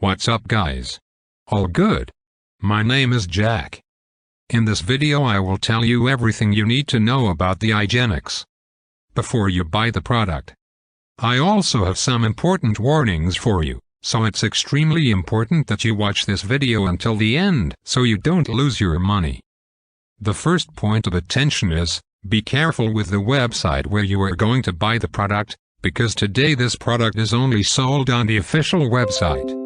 What's up guys? All good? My name is Jack. In this video I will tell you everything you need to know about the Igenics before you buy the product. I also have some important warnings for you, so it's extremely important that you watch this video until the end so you don't lose your money. The first point of attention is, be careful with the website where you are going to buy the product, because today this product is only sold on the official website.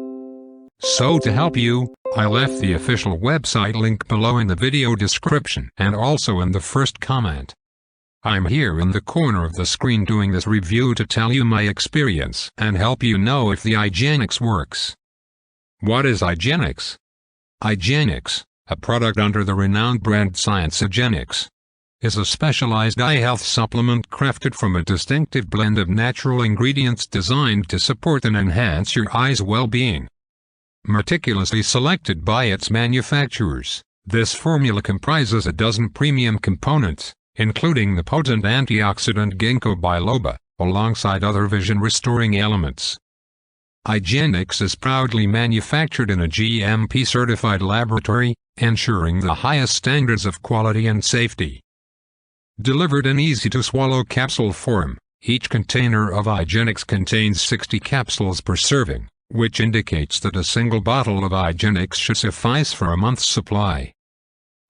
So to help you, I left the official website link below in the video description and also in the first comment. I'm here in the corner of the screen doing this review to tell you my experience and help you know if the Igenics works. What is Igenics? Igenics, a product under the renowned brand Sciencegenics, is a specialized eye health supplement crafted from a distinctive blend of natural ingredients designed to support and enhance your eye's well-being. Meticulously selected by its manufacturers, this formula comprises a dozen premium components, including the potent antioxidant Gingko Biloba, alongside other vision-restoring elements. Igenics is proudly manufactured in a GMP-certified laboratory, ensuring the highest standards of quality and safety. Delivered in easy-to-swallow capsule form, each container of Igenics contains 60 capsules per serving, which indicates that a single bottle of Igenics should suffice for a month's supply.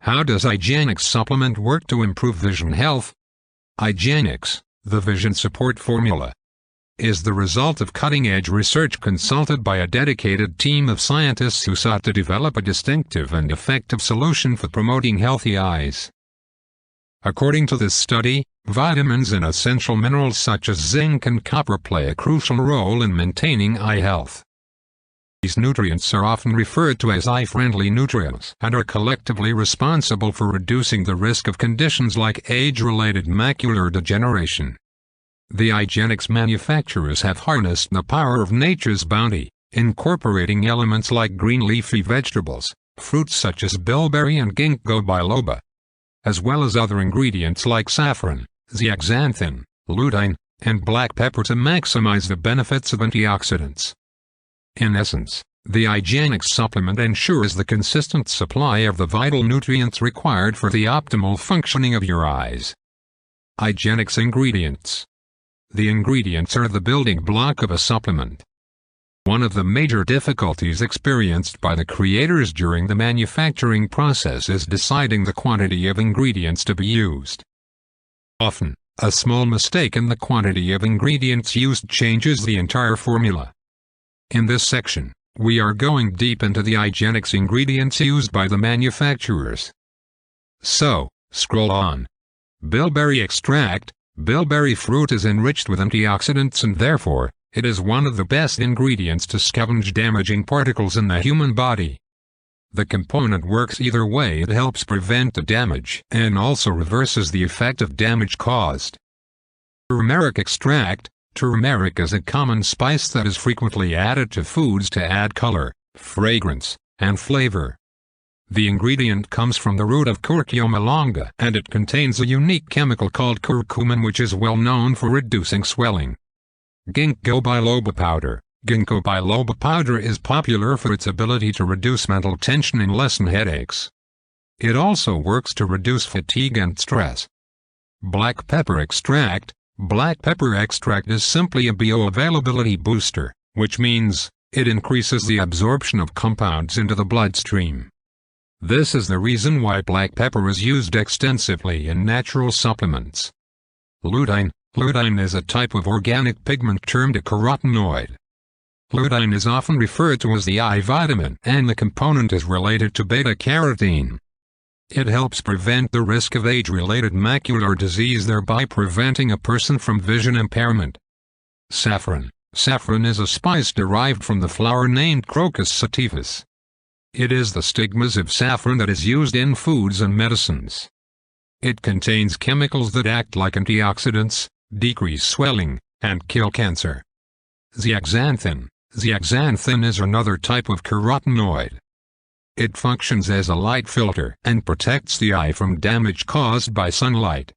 How does Igenics supplement work to improve vision health? Igenics, the vision support formula, is the result of cutting-edge research consulted by a dedicated team of scientists who sought to develop a distinctive and effective solution for promoting healthy eyes. According to this study, vitamins and essential minerals such as zinc and copper play a crucial role in maintaining eye health. These nutrients are often referred to as eye-friendly nutrients and are collectively responsible for reducing the risk of conditions like age-related macular degeneration. The Igenics manufacturers have harnessed the power of nature's bounty, incorporating elements like green leafy vegetables, fruits such as bilberry and Gingko Biloba, as well as other ingredients like saffron, zeaxanthin, lutein, and black pepper to maximize the benefits of antioxidants. In essence, the Igenics supplement ensures the consistent supply of the vital nutrients required for the optimal functioning of your eyes. Igenics ingredients. The ingredients are the building block of a supplement. One of the major difficulties experienced by the creators during the manufacturing process is deciding the quantity of ingredients to be used. Often, a small mistake in the quantity of ingredients used changes the entire formula. In this section, we are going deep into the Igenics ingredients used by the manufacturers. So, scroll on. Bilberry extract. Bilberry fruit is enriched with antioxidants and therefore, it is one of the best ingredients to scavenge damaging particles in the human body. The component works either way. It helps prevent the damage and also reverses the effect of damage caused. Turmeric extract. Turmeric is a common spice that is frequently added to foods to add color, fragrance, and flavor. The ingredient comes from the root of Curcuma longa and it contains a unique chemical called curcumin which is well known for reducing swelling. Gingko Biloba powder. Gingko Biloba powder is popular for its ability to reduce mental tension and lessen headaches. It also works to reduce fatigue and stress. Black pepper extract. Black pepper extract is simply a bioavailability booster, which means it increases the absorption of compounds into the bloodstream. This is the reason why black pepper is used extensively in natural supplements. Lutein. Lutein is a type of organic pigment termed a carotenoid. Lutein is often referred to as the eye vitamin and the component is related to beta-carotene. It helps prevent the risk of age-related macular disease, thereby preventing a person from vision impairment. Saffron. Saffron is a spice derived from the flower named Crocus sativus. It is the stigmas of saffron that is used in foods and medicines. It contains chemicals that act like antioxidants, decrease swelling, and kill cancer. Zeaxanthin. Zeaxanthin is another type of carotenoid. It functions as a light filter and protects the eye from damage caused by sunlight.